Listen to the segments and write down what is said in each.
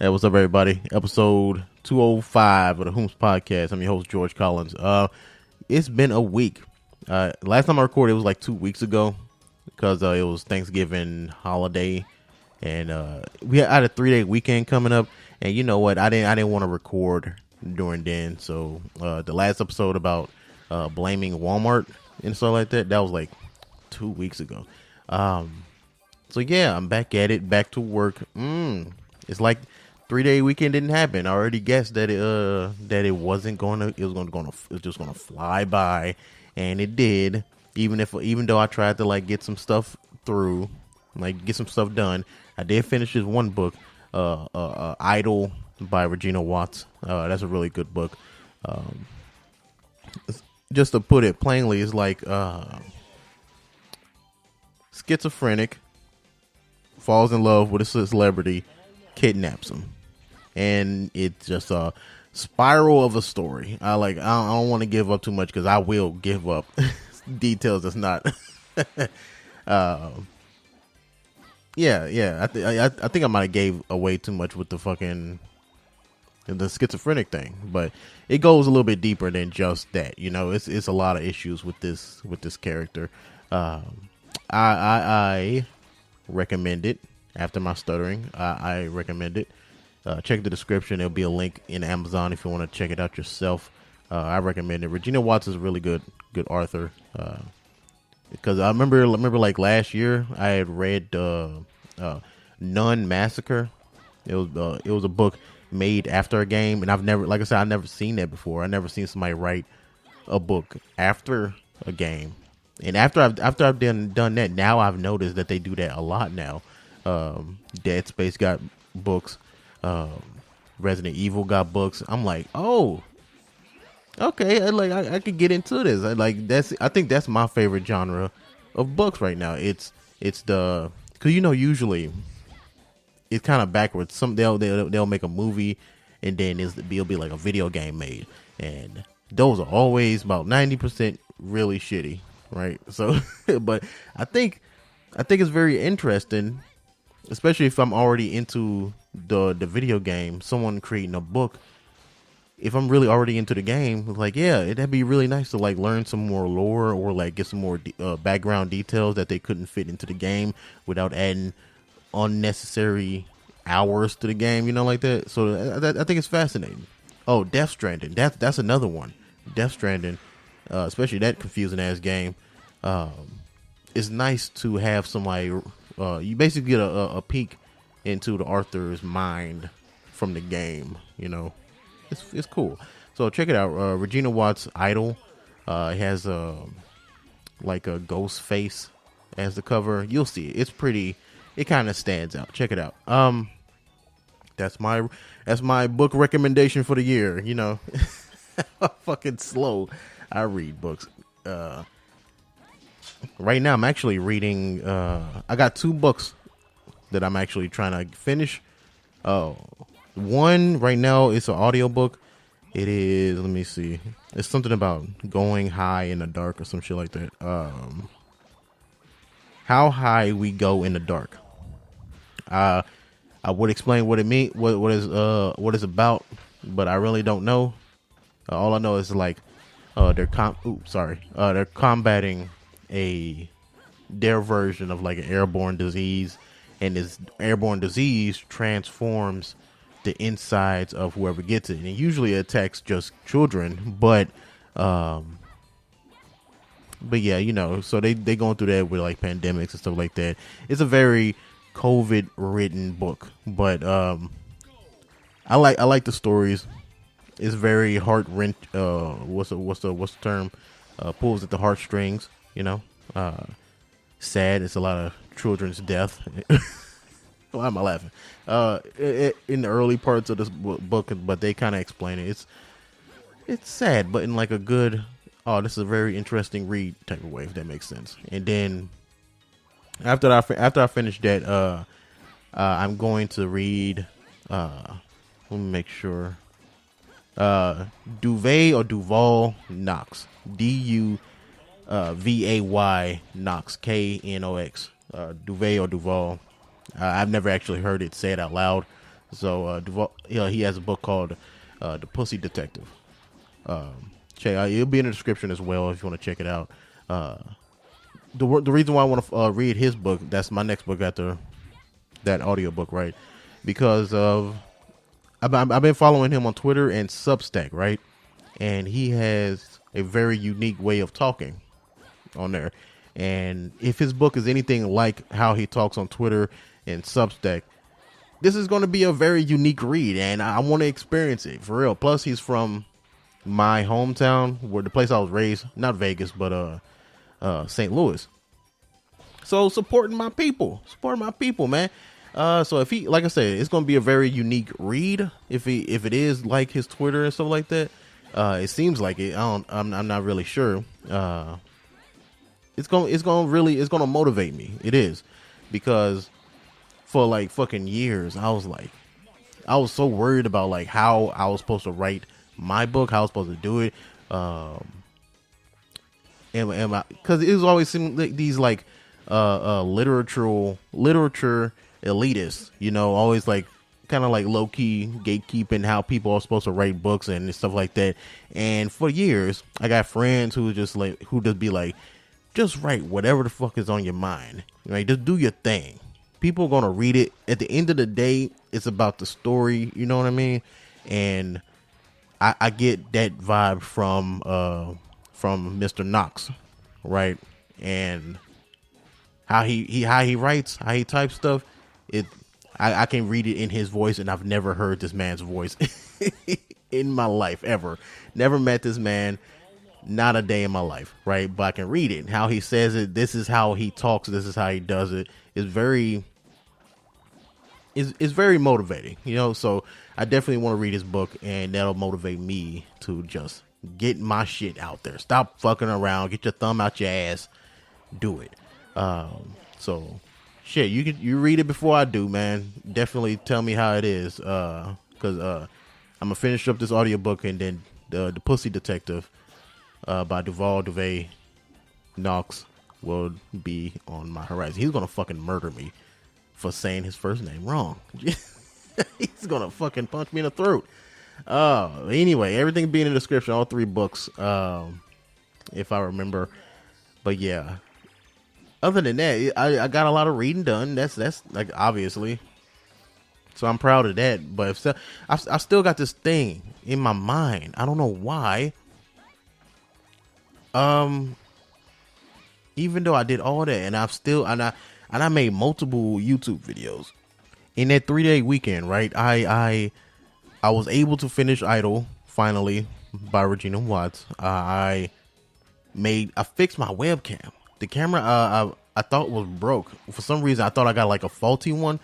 Hey, what's up, everybody? Episode 205 of the Whomst podcast. I'm your host, George Collins. It's been a week. Last time I recorded, it was like 2 weeks ago because it was Thanksgiving holiday, and I had a 3-day weekend coming up. And you know what? I didn't want to record during then. So the last episode about blaming Walmart and stuff like that was like 2 weeks ago. So yeah, I'm back at it, back to work. It's like 3-day weekend didn't happen. I already guessed that it wasn't gonna. It was just gonna fly by, and it did. Even though I tried to like get some stuff through, like get some stuff done, I did finish this one book, Idol by Regina Watts. That's a really good book. Just to put it plainly, it's like schizophrenic falls in love with a celebrity, kidnaps him, and it's just a spiral of a story. I don't want to give up too much because I will give up details. That's not. uh, yeah. I think I might have gave away too much with the schizophrenic thing, but it goes a little bit deeper than just that. You know, it's a lot of issues with this character. I recommend it. After my stuttering, I recommend it. Check the description. There'll be a link in Amazon if you want to check it out yourself. I recommend it. Regina Watts is a really good author. Because I remember like last year I had read Nun Massacre. It was a book made after a game, and I've never seen that before. I never seen somebody write a book after a game. And after I've done that, now I've noticed that they do that a lot now. Dead Space got books. Resident Evil got books. I'm like, oh, okay. I could get into this. I think that's my favorite genre of books right now. It's because usually it's kind of backwards. They'll make a movie, and then it'll be like a video game made, and those are always about 90% really shitty, right? So, but I think it's very interesting, especially if I'm already into the video game, someone creating a book. If I'm really already into the game, like, yeah, that'd be really nice to like learn some more lore or like get some more background details that they couldn't fit into the game without adding unnecessary hours to the game, like that. So I think it's fascinating. Oh, Death Stranding, that's another one. Death Stranding, especially that confusing ass game. It's nice to have somebody. You basically get a peek into the author's mind from the game. It's cool. So check it out. Regina Watts' Idol. It has like a ghost face as the cover. You'll see it. It's pretty. It kind of stands out. Check it out. That's my book recommendation for the year. I'm fucking slow. I read books. Right now I'm actually reading. I got 2 books that I'm actually trying to finish. One right now is an audiobook. It is, let me see. It's something about going high in the dark or some shit like that. How high we go in the dark. I would explain what it mean, what is about, but I really don't know. All I know is like they're combating their version of like an airborne disease, and this airborne disease transforms the insides of whoever gets it, and it usually attacks just children, but yeah, so they going through that with like pandemics and stuff like that. It's a very COVID written book, but I like the stories. It's very heart wrench. What's the term? Pulls at the heartstrings. Sad. It's a lot of children's death. Why am I laughing? In the early parts of this book, but they kind of explain it. It's sad, but in like a good, oh, this is a very interesting read type of way, if that makes sense. And then after I finish that, I'm going to read. Let me make sure. Duvet or Duval Knox. Vay Knox. Knox. Duvet or Duval. I've never actually heard it said out loud, So he has a book called The Pussy Detective. It'll be in the description as well if you want to check it out. The reason why I want to read his book, that's my next book after that audiobook, right? Because I've been following him on Twitter and Substack, right? And he has a very unique way of talking on there. And if his book is anything like how he talks on Twitter and Substack, this is going to be a very unique read, and I want to experience it for real. Plus, he's from my hometown, where the place I was raised, not Vegas, but St. Louis. So supporting my people, man. So if he, like I said, it's going to be a very unique read. If it is like his Twitter and stuff like that, it seems like it. I'm not really sure. It's gonna motivate me. It is, because for like fucking years, I was so worried about like how I was supposed to write my book, how I was supposed to do it. And because it was always seemed like these like literature elitists, always like kind of like low key gatekeeping how people are supposed to write books and stuff like that. And for years, I got friends who just be like, just write whatever the fuck is on your mind, right? Just do your thing. People are gonna read it. At the end of the day, it's about the story. You know what I mean? And I get that vibe from Mr. Knox, right? And how he writes, how he types stuff. I can read it in his voice, and I've never heard this man's voice in my life ever. Never met this man, not a day in my life, right? But I can read it. How he says it. This is how he talks. This is how he does it. It's very motivating, So I definitely want to read his book, and that'll motivate me to just get my shit out there. Stop fucking around. Get your thumb out your ass. Do it. So shit, you read it before I do, man. Definitely tell me how it is. Because I'm gonna finish up this audiobook, and then the Pussy Detective by Duval Duvet Knox will be on my horizon. He's gonna fucking murder me for saying his first name wrong. He's gonna fucking punch me in the throat. Anyway, everything being in the description, all 3 books, if I remember. But yeah, other than that, I got a lot of reading done. That's like, obviously. So I'm proud of that. But I still got this thing in my mind. I don't know why. Even though I did all that, and I made multiple YouTube videos in that 3-day weekend, right? I was able to finish Idol finally by Regina Watts. I fixed my webcam. The camera I thought was broke. For some reason, I thought I got like a faulty one.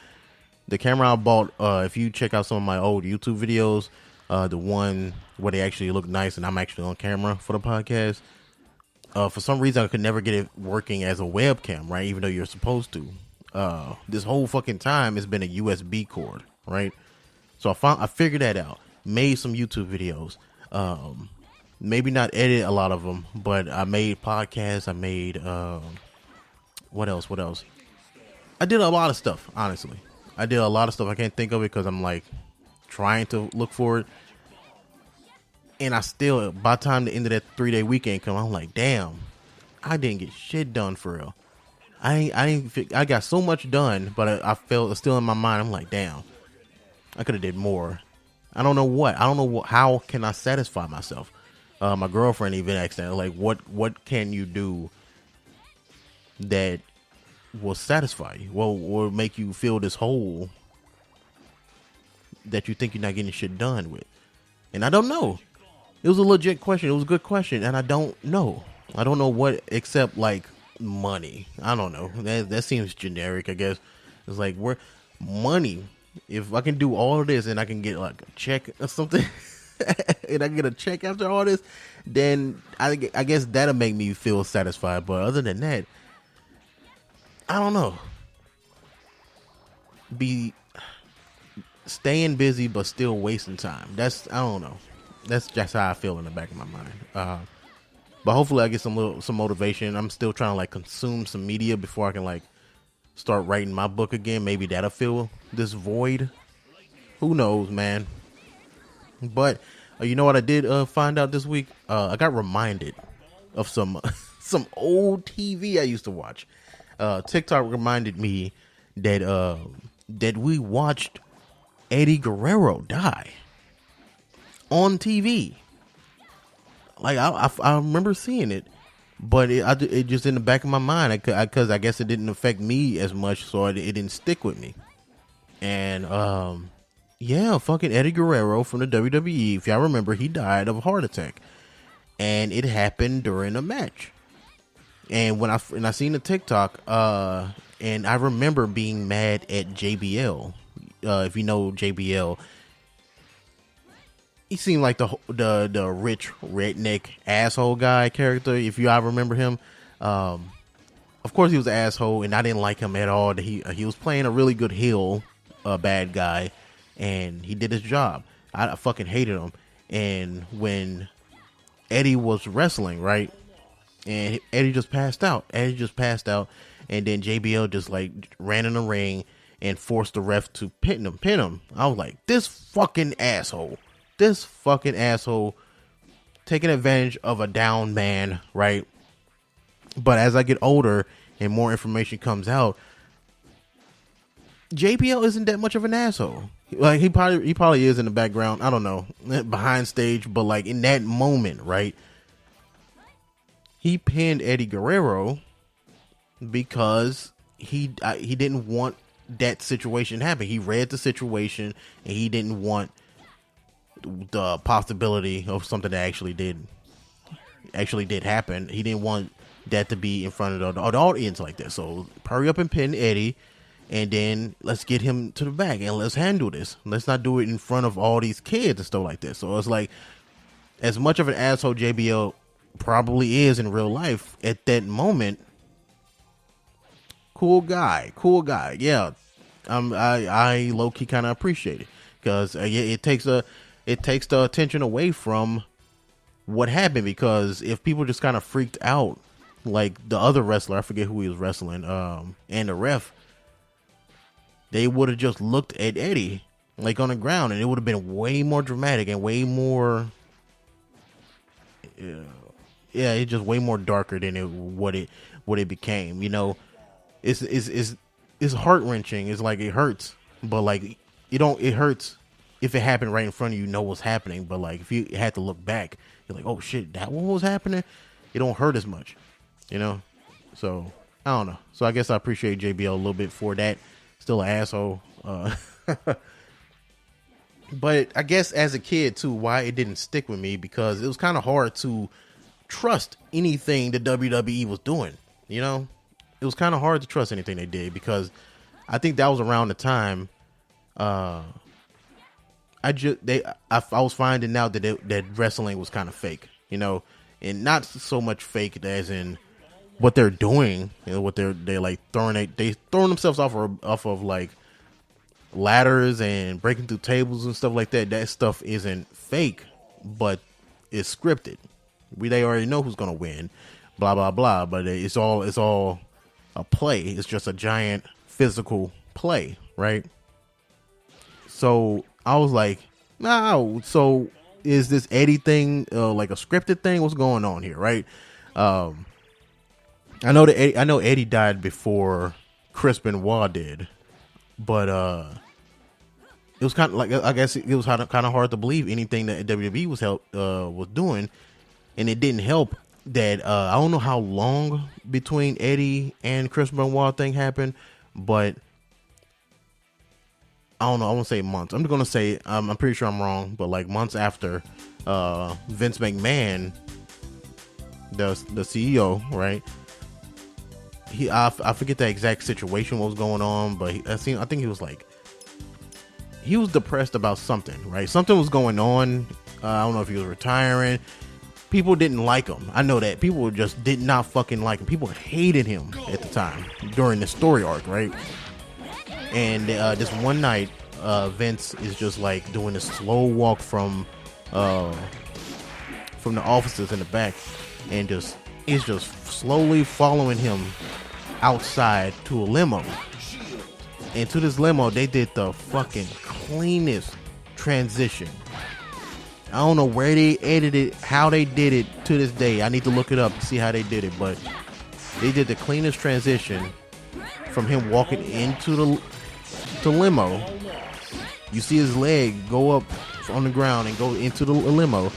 The camera I bought, if you check out some of my old YouTube videos, the one where they actually look nice and I'm actually on camera for the podcast, for some reason I could never get it working as a webcam, right? Even though you're supposed to. This whole fucking time it's been a USB cord, right? So I figured that out. Made some YouTube videos. Maybe not edit a lot of them, but I made podcasts. I made what else? I did a lot of stuff, honestly. I did a lot of stuff. I can't think of it because I'm like trying to look for it. And I still, by the time the end of that 3-day weekend come, I'm like, damn, I didn't get shit done for real. I got so much done, but I felt still in my mind. I'm like, damn, I could have did more. I don't know what. How can I satisfy myself? My girlfriend even asked that, like, what can you do that will satisfy you? Will make you feel this hole that you think you're not getting shit done with? And I don't know. It was a legit question. It was a good question, and I don't know. I don't know what, except like money. I don't know. That seems generic, I guess. It's like, where money. If I can do all of this and I can get like a check or something, and I can get a check after all this, then I guess that'll make me feel satisfied. But other than that, I don't know. Be staying busy but still wasting time. I don't know. That's just how I feel in the back of my mind. But hopefully I get some motivation. I'm still trying to like consume some media before I can like start writing my book again. Maybe that'll fill this void. Who knows, man? But you know what I did find out this week? I got reminded of some some old TV I used to watch. TikTok reminded me that we watched Eddie Guerrero die on TV. Like I remember seeing it, but it just in the back of my mind because I guess it didn't affect me as much, so it didn't stick with me. And yeah, fucking Eddie Guerrero from the WWE. If y'all remember, he died of a heart attack, and it happened during a match. And when I seen the TikTok, and I remember being mad at JBL. If you know JBL, he seemed like the rich redneck asshole guy character. If you all remember him, of course he was an asshole, and I didn't like him at all. He was playing a really good heel, bad guy, and he did his job. I fucking hated him. And when Eddie was wrestling, right, and Eddie just passed out. And then JBL just like ran in the ring and forced the ref to pin him. I was like, this fucking asshole taking advantage of a down man, right? But as I get older and more information comes out, JBL isn't that much of an asshole. Like he probably is in the background. I don't know, behind stage, but like in that moment, right? He pinned Eddie Guerrero because he didn't want that situation to happen. He read the situation and he didn't want the possibility of something that actually did happen. He didn't want that to be in front of the audience like that. So hurry up and pin Eddie, and then let's get him to the back and let's handle this. Let's not do it in front of all these kids and stuff like that. So it's like, as much of an asshole JBL probably is in real life, at that moment, cool guy. Yeah, I low key kind of appreciate it because it takes the attention away from what happened. Because if people just kind of freaked out, like the other wrestler, I forget who he was wrestling, and the ref, they would have just looked at Eddie like on the ground, and it would have been way more dramatic and way more. Yeah, it's just way more darker than what it became. You know, it's heart wrenching. It's like it hurts, but like it hurts if it happened right in front of you. Know what's happening, but like if you had to look back, you're like, oh shit, that one was happening. It don't hurt as much, you know. So I don't know. So I guess I appreciate JBL a little bit for that. Still an asshole, but I guess as a kid too, why it didn't stick with me, because it was kind of hard to trust anything the WWE was doing. You know, it was kind of hard to trust anything they did, because I think that was around the time I was finding out that wrestling was kind of fake, you know, and not so much fake as in what they're doing, you know, what they're like throwing themselves off of like ladders and breaking through tables and stuff like that. That stuff isn't fake, but it's scripted. They already know who's gonna win, blah blah blah. But it's all a play. It's just a giant physical play, right? So I was like, no. So is this Eddie thing like a scripted thing? What's going on here, right? I know Eddie died before Chris Benoit did, but it was kind of like, I guess it was kind of hard to believe anything that WWE was doing, and it didn't help that I don't know how long between Eddie and Chris Benoit thing happened, but I don't know. I won't say months. I'm going to say I'm pretty sure I'm wrong, but like months after Vince McMahon, the CEO, right? I forget the exact situation, what was going on, but I think he was like, he was depressed about something, right? Something was going on. I don't know if he was retiring. People didn't like him. I know that. People just did not fucking like him. People hated him at the time during the story arc, right? And this one night, Vince is just like doing a slow walk from the offices in the back, and is just slowly following him outside to a limo. And to this limo, they did the fucking cleanest transition. I don't know where they edited, how they did it to this day. I need to look it up to see how they did it, but they did the cleanest transition from him walking into the limo. You see his leg go up on the ground and go into the limo,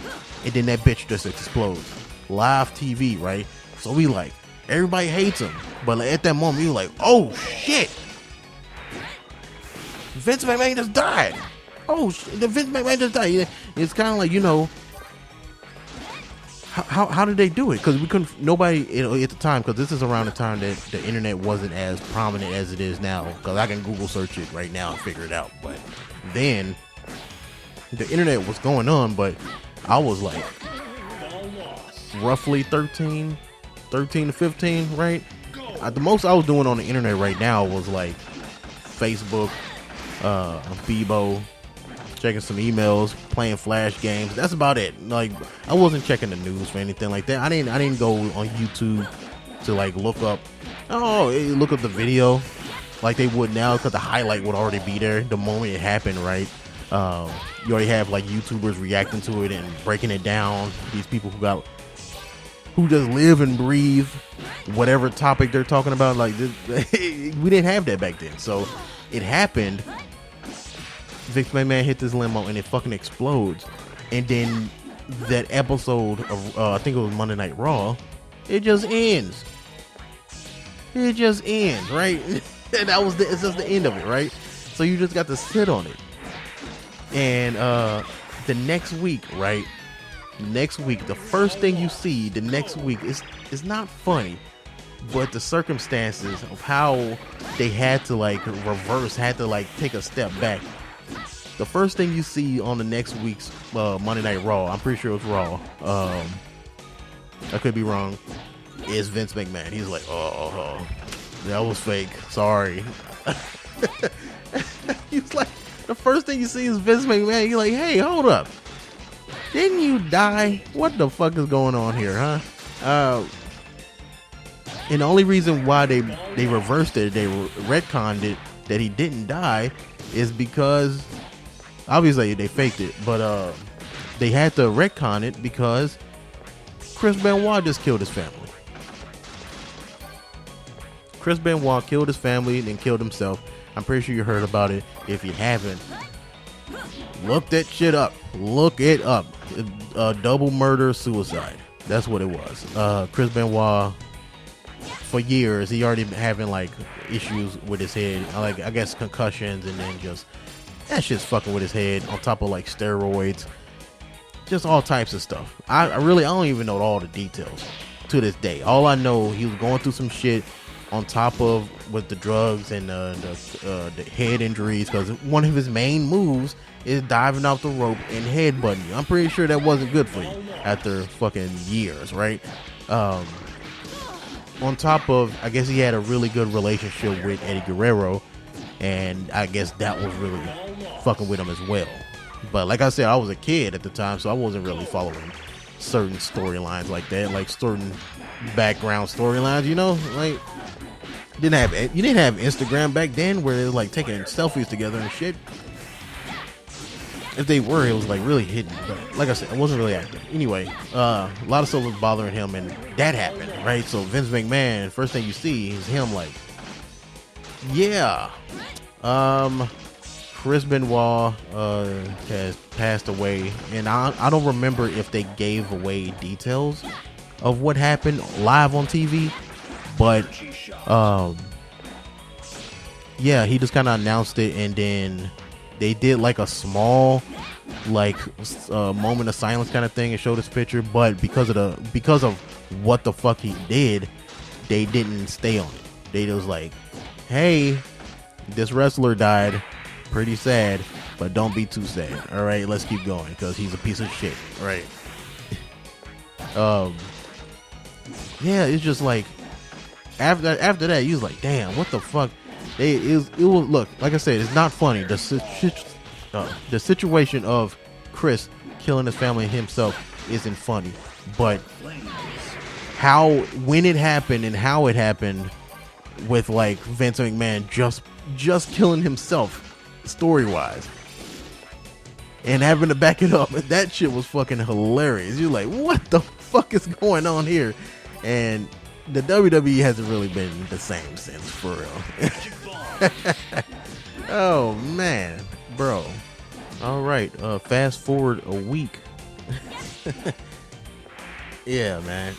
and then that bitch just explodes. Live TV, right? So we like, everybody hates him, but like, at that moment you like, oh shit, Vince McMahon just died. Oh, the Vince McMahon just died. It's kind of like, you know, how did they do it? Because we couldn't, nobody, you know, at the time, because this is around the time that the internet wasn't as prominent as it is now. Because I can Google search it right now and figure it out. But then the internet was going on, but I was like roughly 13 to 15, right? The most I was doing on the internet right now was like Facebook, Bebo, checking some emails, playing flash games. That's about it. Like, I wasn't checking the news for anything like that. I didn't go on YouTube to like look up the video like they would now, because the highlight would already be there the moment it happened, right? You already have like YouTubers reacting to it and breaking it down. These people who just live and breathe whatever topic they're talking about. Like this, we didn't have that back then. So it happened. Vince McMahon hit this limo and it fucking explodes. And then that episode of I think it was Monday Night Raw, it just ends. It just ends, right? And it's just the end of it, right? So you just got to sit on it. And the next week, right? Next week, the first thing you see the next week is not funny, but the circumstances of how they had to like take a step back. The first thing you see on the next week's Monday Night Raw, I'm pretty sure it was Raw, I could be wrong, is Vince McMahon. He's like, oh, that was fake, sorry. He's like, the first thing you see is Vince McMahon. You're like, hey, hold up, didn't you die? What the fuck is going on here, huh? And the only reason why they reversed it, they retconned it, that he didn't die, is because obviously they faked it, but they had to retcon it because Chris Benoit just killed his family. Chris Benoit killed his family and then killed himself. I'm pretty sure you heard about it. If you haven't, look that shit up. Look it up. Double murder suicide. That's what it was. Chris Benoit, for years, he already been having like issues with his head, like I guess concussions, and then just that shit's fucking with his head on top of like steroids, just all types of stuff. I don't even know all the details to this day. All I know, he was going through some shit on top of with the drugs and the head injuries, because one of his main moves is diving off the rope and headbutting you. I'm pretty sure that wasn't good for you after fucking years, right? On top of, I guess he had a really good relationship with Eddie Guerrero, and I guess that was really fucking with him as well. But like I said, I was a kid at the time, so I wasn't really following certain storylines like that, like certain background storylines, you know? Like, you didn't have Instagram back then where they was like taking selfies together and shit. If they were, it was like really hidden. But like I said, it wasn't really active. Anyway, a lot of stuff was bothering him, and that happened, right? So Vince McMahon, first thing you see is him like, yeah, Chris Benoit has passed away, and I don't remember if they gave away details of what happened live on TV, but yeah, he just kind of announced it, and then they did like a small moment of silence kind of thing and showed his picture, but because of what the fuck he did, they didn't stay on it. They just like, hey, this wrestler died, pretty sad, but don't be too sad. All right, let's keep going because he's a piece of shit. All right. Yeah, it's just like after that, you was like, damn, what the fuck? It was look, like I said, it's not funny. The situation of Chris killing his family and himself isn't funny, but when it happened and how it happened with like Vince McMahon just killing himself story wise, and having to back it up. That shit was fucking hilarious. You're like, what the fuck is going on here? And the WWE hasn't really been the same since, for real. Oh man, bro. All right, fast forward a week. Yeah, man.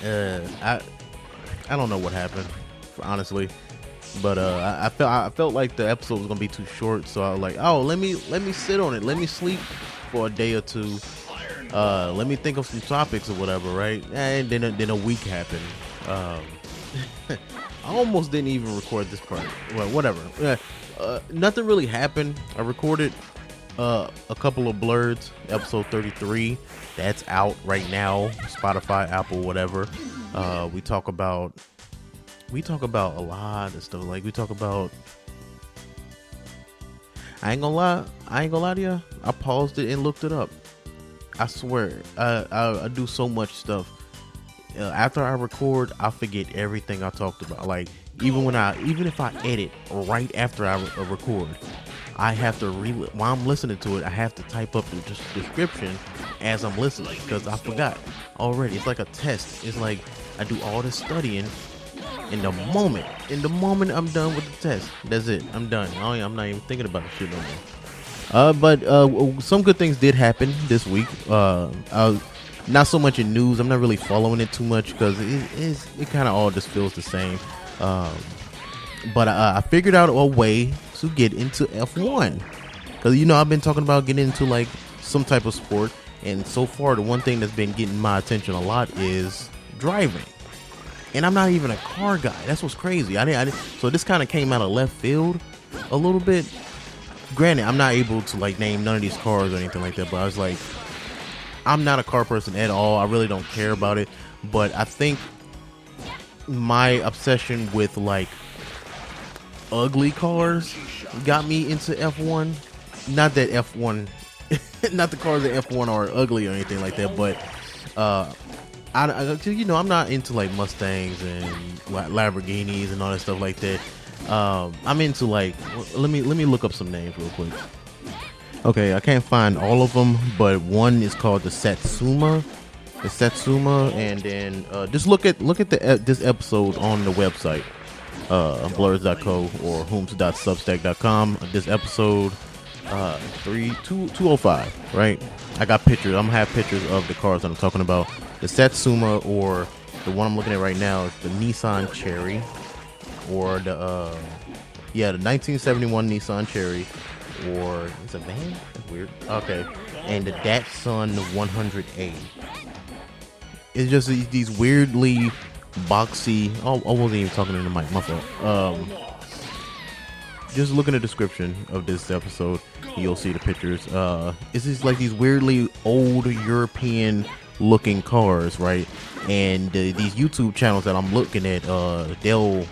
I don't know what happened, honestly, but I felt like the episode was gonna be too short, so I was like, oh, let me sit on it, let me sleep for a day or two, let me think of some topics or whatever, right? And then a week happened. I almost didn't even record this part. Well, whatever. Nothing really happened. I recorded a couple of blurs, episode 33. That's out right now. Spotify, Apple, whatever. We talk about a lot of stuff. Like, we talk about, I ain't gonna lie to you, I paused it and looked it up. I swear, I do so much stuff. After I record, I forget everything I talked about. Like, even if I edit right after I record, I have to while I'm listening to it, I have to type up the description as I'm listening, because I forgot already. It's like a test. It's like I do all this studying in the moment I'm done with the test. That's it. I'm done. I'm not even thinking about the shit no more. But some good things did happen this week. Not so much in news. I'm not really following it too much because it kind of all just feels the same. But I figured out a way to get into F1, because I've been talking about getting into like some type of sport, and so far the one thing that's been getting my attention a lot is driving. And I'm not even a car guy. That's what's crazy. So this kind of came out of left field a little bit. Granted, I'm not able to like name none of these cars or anything like that, but I was like, I'm not a car person at all. I really don't care about it. But I think my obsession with like ugly cars got me into F1. Not that F1, not the cars at F1 are ugly or anything like that, but I'm not into like Mustangs and Lamborghinis and all that stuff like that. I'm into like, let me look up some names real quick. Okay, I can't find all of them, but one is called the Satsuma, and then just look at this episode on the website, blurs.co or whomst.substack.com. This episode 205, right? I got pictures. I'm gonna have pictures of the cars that I'm talking about. The Satsuma, or the one I'm looking at right now, is the Nissan Cherry, or the 1971 Nissan Cherry, or it's a van. That's weird. Okay, and the Datsun 100A. It's just these weirdly boxy. Oh, I wasn't even talking in the mic. My fault. Just look in the description of this episode, you'll see the pictures. It's just like these weirdly old European looking cars, right? And these YouTube channels that I'm looking at, they'll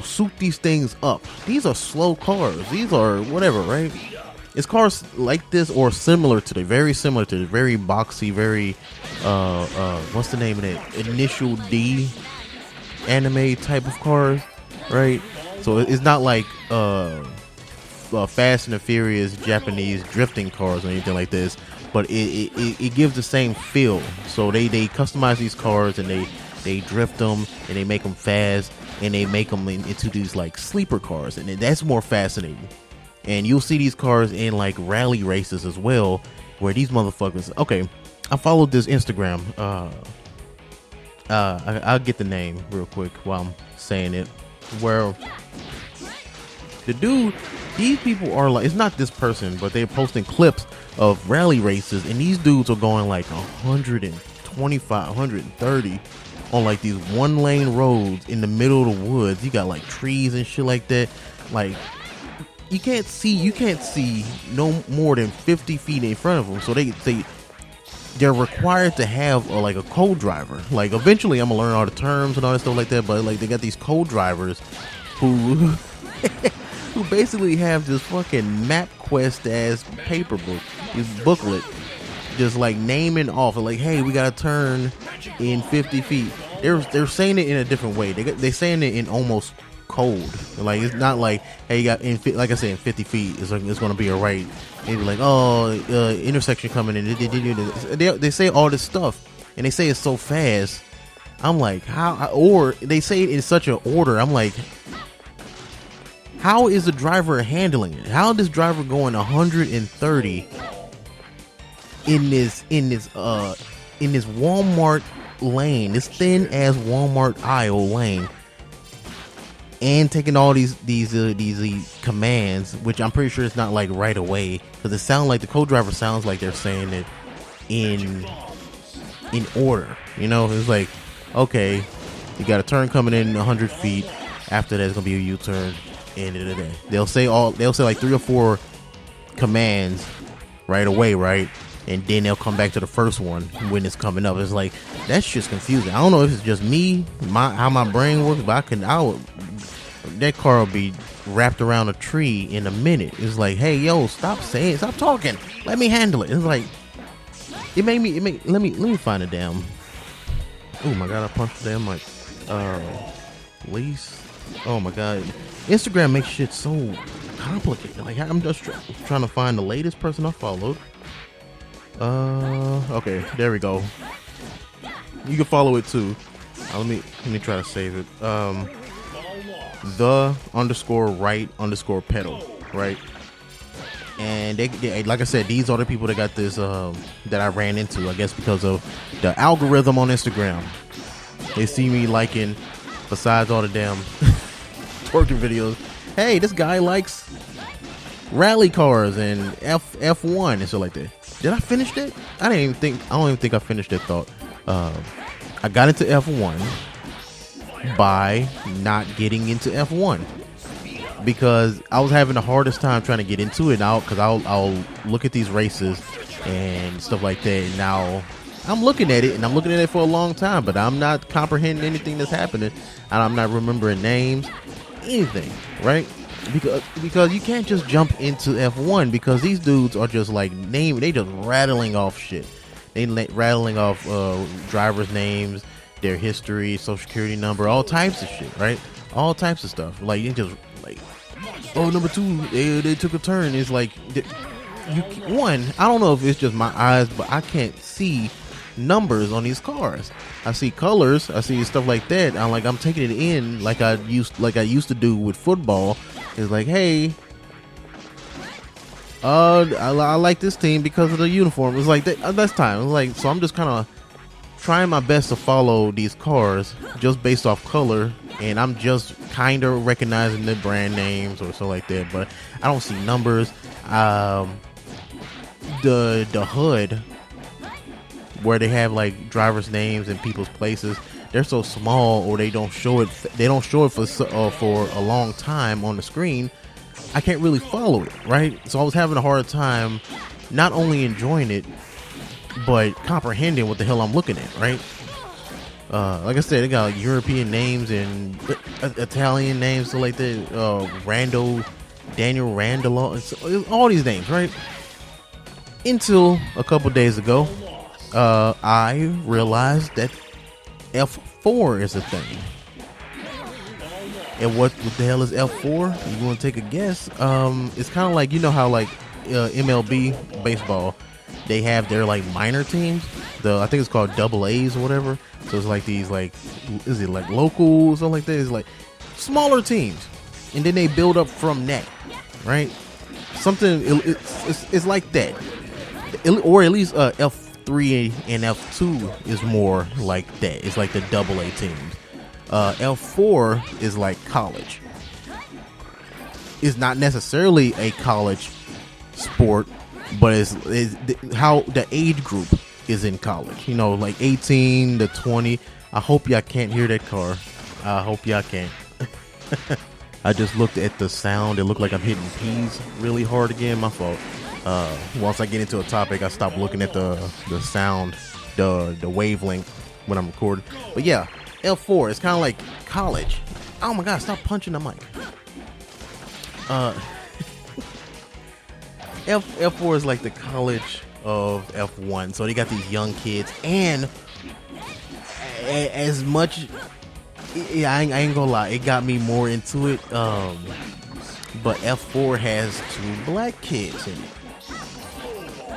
suit these things up. These are slow cars. These are whatever, right? It's cars like this or similar to very boxy, very what's the name of it? Initial D anime type of cars, right? So it's not like Fast and the Furious Japanese drifting cars or anything like this, but it gives the same feel. So they customize these cars and they drift them and they make them fast and they make them into these like sleeper cars, and that's more fascinating. And you'll see these cars in like rally races as well, where these motherfuckers. Okay, I followed this Instagram. I'll get the name real quick while I'm saying it. Where the dude, these people are like, it's not this person, but they're posting clips of rally races, and these dudes are going like 125, 130 on like these one lane roads in the middle of the woods. You got like trees and shit like that. Like you can't see no more than 50 feet in front of them. So they're required to have like a co-driver. Like eventually I'm gonna learn all the terms and all that stuff like that, but like they got these co-drivers who who basically have this fucking MapQuest ass paper book, this booklet, just like naming off like, hey, we gotta turn in 50 feet. They're saying it in a different way. They're saying it in almost cold. Like it's not like, hey, you got like I said, in 50 feet it's going to be a right. Maybe like, oh, intersection coming in. They say all this stuff and they say it so fast. I'm like, how? Or they say it in such an order. I'm like, how is the driver handling it? How is this driver going 130 in this Walmart lane, this thin ass Walmart aisle lane, and taking all these commands, which I'm pretty sure it's not like right away, because it sounds like the co-driver sounds like they're saying it in order. You know, it's like, okay, you got a turn coming in 100 feet. After that, it's gonna be a U-turn. End of the day, they'll say like 3 or 4 commands right away, right? And then they'll come back to the first one when it's coming up. It's like, that's just confusing. I don't know if it's just me, how my brain works, but that car will be wrapped around a tree in a minute. It's like, hey, yo, stop talking. Let me handle it. It's like, let me find a damn. Oh my God, I punched the damn mic. Lease. Oh my God. Instagram makes shit so complicated. Like, I'm just trying to find the latest person I followed. Okay, there we go. You can follow it too. Let me try to save it. The_right_pedal, right? And they like I said, these are the people that got this that I ran into, I guess, because of the algorithm on Instagram. They see me liking, besides all the damn twerking videos, hey, this guy likes rally cars and F1 and stuff like that. Did I finish that? I don't even think I finished that thought. I got into F1 by not getting into F1 because I was having the hardest time trying to get into it now, because I'll look at these races and stuff like that, and now I'm looking at it, and I'm looking at it for a long time, but I'm not comprehending anything that's happening, and I'm not remembering names, anything, right? Because you can't just jump into F1, because these dudes are just like they just rattling off shit. They rattling off drivers' names, their history, social security number, all types of shit, right? All types of stuff. Like, you just like, oh, number 2, they took a turn. It's like, I don't know if it's just my eyes, but I can't see numbers on these cars. I see colors, I see stuff like that. I'm taking it in like I used to do with football. It's like, hey, I like this team because of the uniform. It's like that's time. It's like, so I'm just kind of trying my best to follow these cars just based off color, and I'm just kind of recognizing the brand names or so like that, but I don't see numbers. The hood, where they have like drivers' names and people's places, they're so small, or they don't show it for a long time on the screen. I can't really follow it, right? So I was having a hard time not only enjoying it, but comprehending what the hell I'm looking at, right? Like I said, they got like European names and Italian names, so like that. Daniel Randall, all these names, right? Until a couple days ago, I realized that F4 is a thing. And what the hell is F4? You want to take a guess? It's kind of like, you know how like MLB baseball, they have their like minor teams. I think it's called double A's or whatever. So it's like these, like, is it like locals or like that? It's like smaller teams, and then they build up from that, right? Something it's like that, or at least F3 and F2 is more like that. It's like the double A teams. F4 is like college. It's not necessarily a college sport, but it's how the age group is in college. You know, like 18 to 20. I hope y'all can't hear that car. I hope y'all can't. I just looked at the sound. It looked like I'm hitting P's really hard again. My fault. Once I get into a topic, I stop looking at the sound, the wavelength when I'm recording. But yeah, F4, it's kind of like college. Oh my God, stop punching the mic. F4 is like the college of F1. So they got these young kids, and as much Yeah, I ain't gonna lie, it got me more into it. But F4 has 2 black kids in it.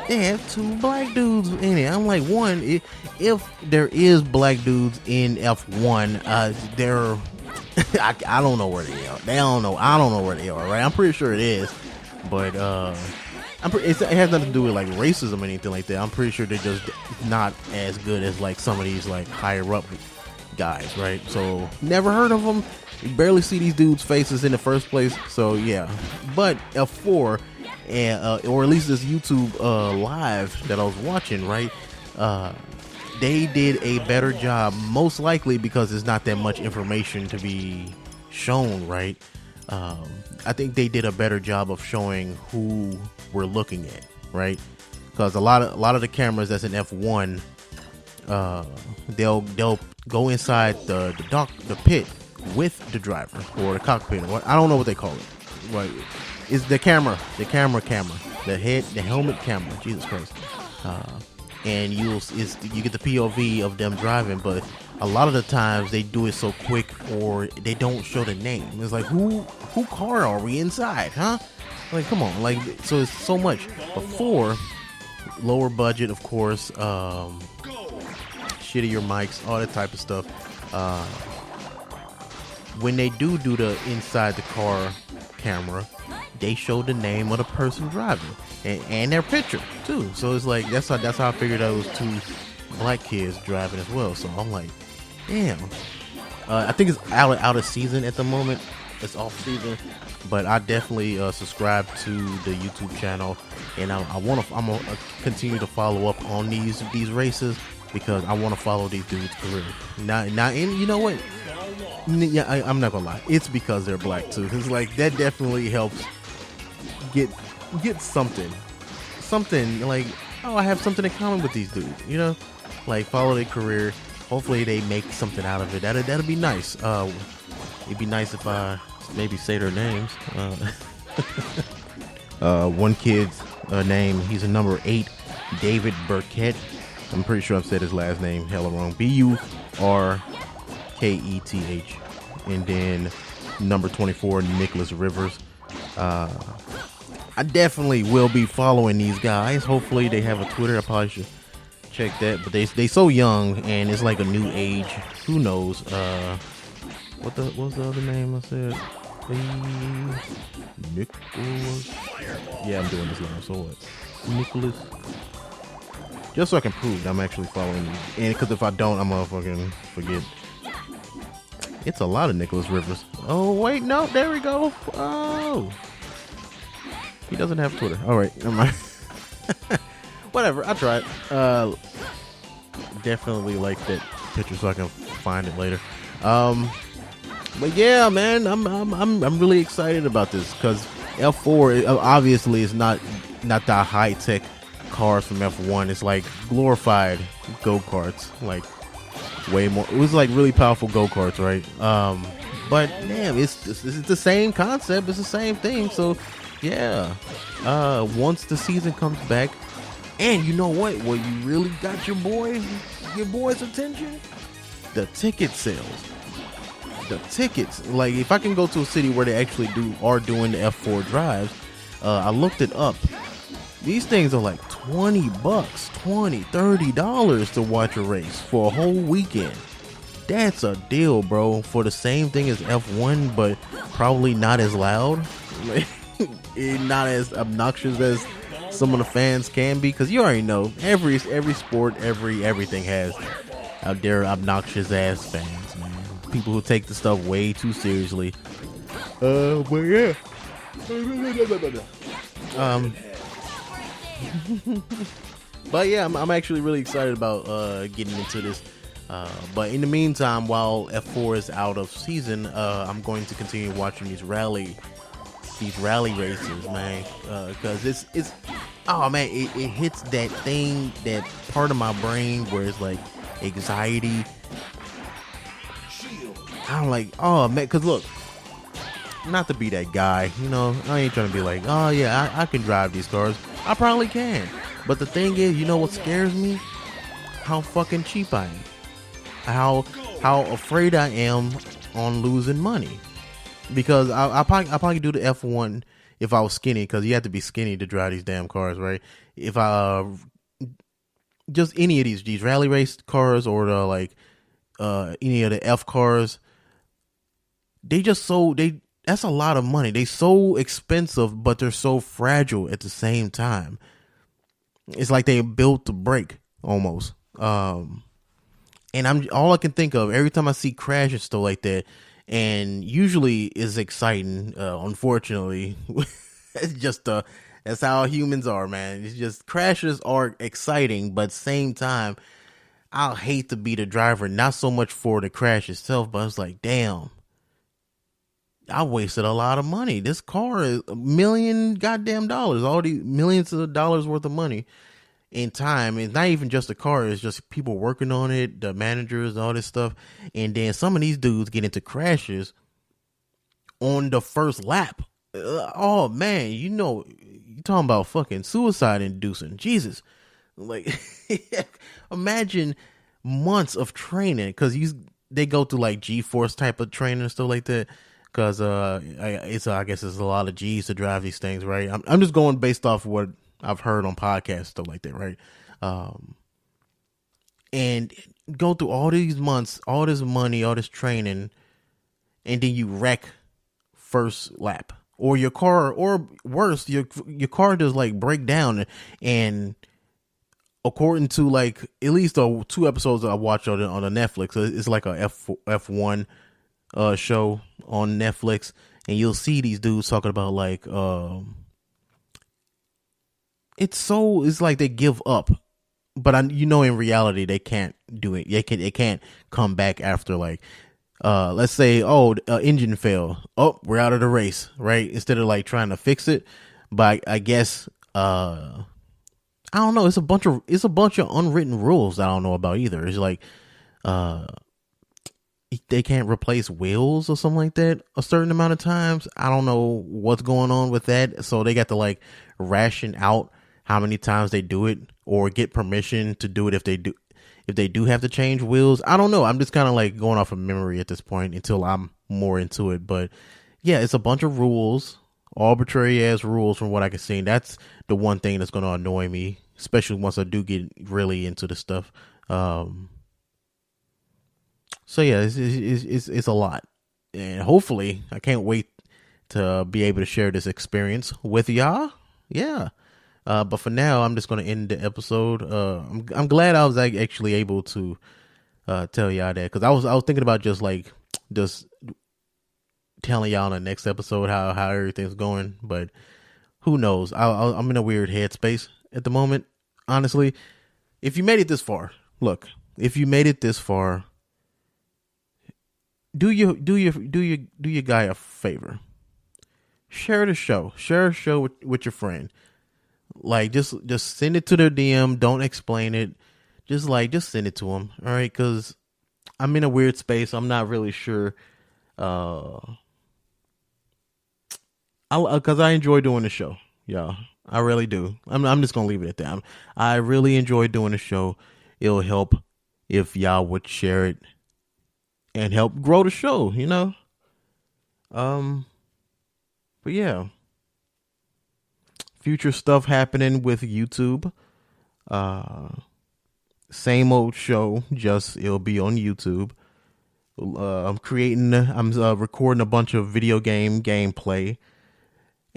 They have 2 black dudes in it. I'm like, if there is black dudes in F1, they're I don't know where they are. I don't know where they are. Right? I'm pretty sure it is, but it has nothing to do with like racism or anything like that. I'm pretty sure they're just not as good as like some of these like higher up guys, right? So never heard of them. You barely see these dudes' faces in the first place. So yeah, but F4, and or at least this YouTube live that I was watching, right? They did a better job, most likely because there's not that much information to be shown, right? I think they did a better job of showing who we're looking at, right? Because a lot of the cameras that's in F1, they'll go inside the pit with the driver or the cockpit. I don't know what they call it. Right? It's the camera, the helmet camera. Jesus Christ. And you get the POV of them driving, but a lot of the times they do it so quick or they don't show the name. It's like, who car are we inside, huh? Like, come on, like, so it's so much. Before, lower budget, of course, shittier mics, all that type of stuff. When they do the inside the car camera, they show the name of the person driving and their picture too. So it's like that's how I figured out it was 2 black kids driving as well. So I'm like, damn. I think it's out of season at the moment. It's off season, but I definitely subscribe to the YouTube channel, and I'm gonna continue to follow up on these races because I want to follow these dudes' career. And you know what? Yeah, I'm not gonna lie. It's because they're black too. It's like that definitely helps get something like, oh, I have something in common with these dudes. You know, like follow their career. Hopefully they make something out of it. That'd be nice. It'd be nice if I maybe say their names. One kid's name, he's a number 8, David Burkett. I'm pretty sure I've said his last name hella wrong. Burketh. And then number 24, Nicholas Rivers. I definitely will be following these guys. Hopefully they have a Twitter. I probably should check that. But they so young and it's like a new age. Who knows? What's the other name I said? Nicholas. Yeah, I'm doing this live. So what? Nicholas. Just so I can prove that I'm actually following these. And because if I don't, I'm gonna fucking forget. It's a lot of Nicholas Rivers. Oh wait, no, there we go. Oh, he doesn't have Twitter. All right, never mind. Whatever, I tried. Definitely like that picture, so I can find it later. But yeah, man, I'm really excited about this because F4 obviously is not the high tech cars from F1. It's like glorified go-karts, like way more. It was like really powerful go-karts, right? But damn, it's the same concept. It's the same thing. So yeah, once the season comes back, and you know what? Well, you really got your boy's attention. The ticket sales. The tickets, like if I can go to a city where they actually are doing the F4 drives, I looked it up. These things are like $20, $30 to watch a race for a whole weekend. That's a deal, bro, for the same thing as F1, but probably not as loud, not as obnoxious as some of the fans can be. Because you already know every sport, everything has out there obnoxious ass fans, man. People who take the stuff way too seriously. But yeah. But yeah, I'm actually really excited about getting into this. But in the meantime, while F4 is out of season, I'm going to continue watching these rally races, man. Because it's oh man, it hits that thing, that part of my brain where it's like anxiety. I'm like, oh man, because look, not to be that guy, you know, I ain't trying to be like, oh yeah, I can drive these cars. I probably can. But the thing is, you know what scares me? How fucking cheap I am. how afraid I am on losing money, because I probably do the F1 if I was skinny, because you have to be skinny to drive these damn cars, right? If I just any of these rally race cars, or the like any of the F cars, that's a lot of money. They so expensive, but they're so fragile at the same time. It's like they built to break almost. And I'm all I can think of every time I see crash and stuff like that, and usually is exciting. Unfortunately, it's just that's how humans are, man. It's just crashes are exciting, but same time, I'll hate to be the driver. Not so much for the crash itself, but it's like, damn, I wasted a lot of money. This car is $1 million goddamn dollars. All these millions of dollars worth of money in time. It's not even just the car, it's just people working on it, the managers, all this stuff. And then some of these dudes get into crashes on the first lap. Oh man, you talking about fucking suicide inducing. Jesus. Like, imagine months of training, because they go through like G-force type of training and stuff like that. Because I guess it's a lot of G's to drive these things, right? I'm just going based off of what I've heard on podcasts, stuff like that, right? And go through all these months, all this money, all this training, and then you wreck first lap, or your car, or worse, your car does like break down. And according to like at least 2 episodes that I watched on the Netflix, it's like a F1 show on Netflix, and you'll see these dudes talking about like it's like they give up, but in reality they can't do it. They can't come back after like let's say engine fail. Oh, we're out of the race, right? Instead of like trying to fix it. But I guess I don't know. It's a bunch of unwritten rules I don't know about either. It's like they can't replace wheels or something like that a certain amount of times. I don't know what's going on with that. So they got to like ration out how many times they do it, or get permission to do it if they do have to change wheels. I don't know. I'm just kind of like going off of memory at this point until I'm more into it. But yeah, it's a bunch of rules, arbitrary ass rules from what I can see. And that's the one thing that's going to annoy me, especially once I do get really into the stuff. So yeah, it's a lot, and hopefully I can't wait to be able to share this experience with y'all. Yeah. But for now, I'm just going to end the episode. I'm glad I was actually able to tell y'all that, because I was thinking about just telling y'all in the next episode how everything's going, but who knows? I'm in a weird headspace at the moment. Honestly, if you made it this far, do your guy a favor. Share the show. Share a show with your friend. Like, just send it to their DM. Don't explain it. Just send it to them. All right, because I'm in a weird space. I'm not really sure. Because I enjoy doing the show, y'all. I really do. I'm just gonna leave it at that. I really enjoy doing the show. It'll help if y'all would share it and help grow the show. But yeah. Future stuff happening with YouTube. Same old show, just it'll be on YouTube. I'm recording a bunch of video game gameplay.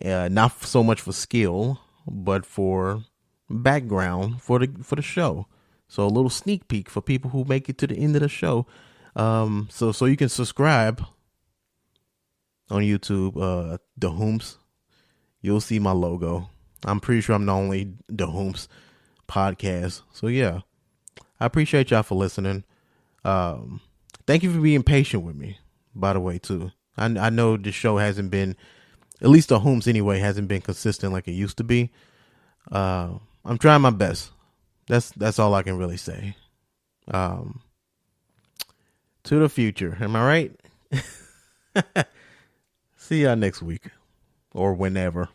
Not so much for skill, but for background for the show. So a little sneak peek for people who make it to the end of the show. So you can subscribe on YouTube. The Whomst. You'll see my logo. I'm pretty sure I'm the only the Whomst podcast. So yeah, I appreciate y'all for listening. Thank you for being patient with me, by the way, too. I know the show hasn't been, at least the Whomst anyway, hasn't been consistent like it used to be. I'm trying my best. That's all I can really say. To the future. Am I right? See y'all next week or whenever.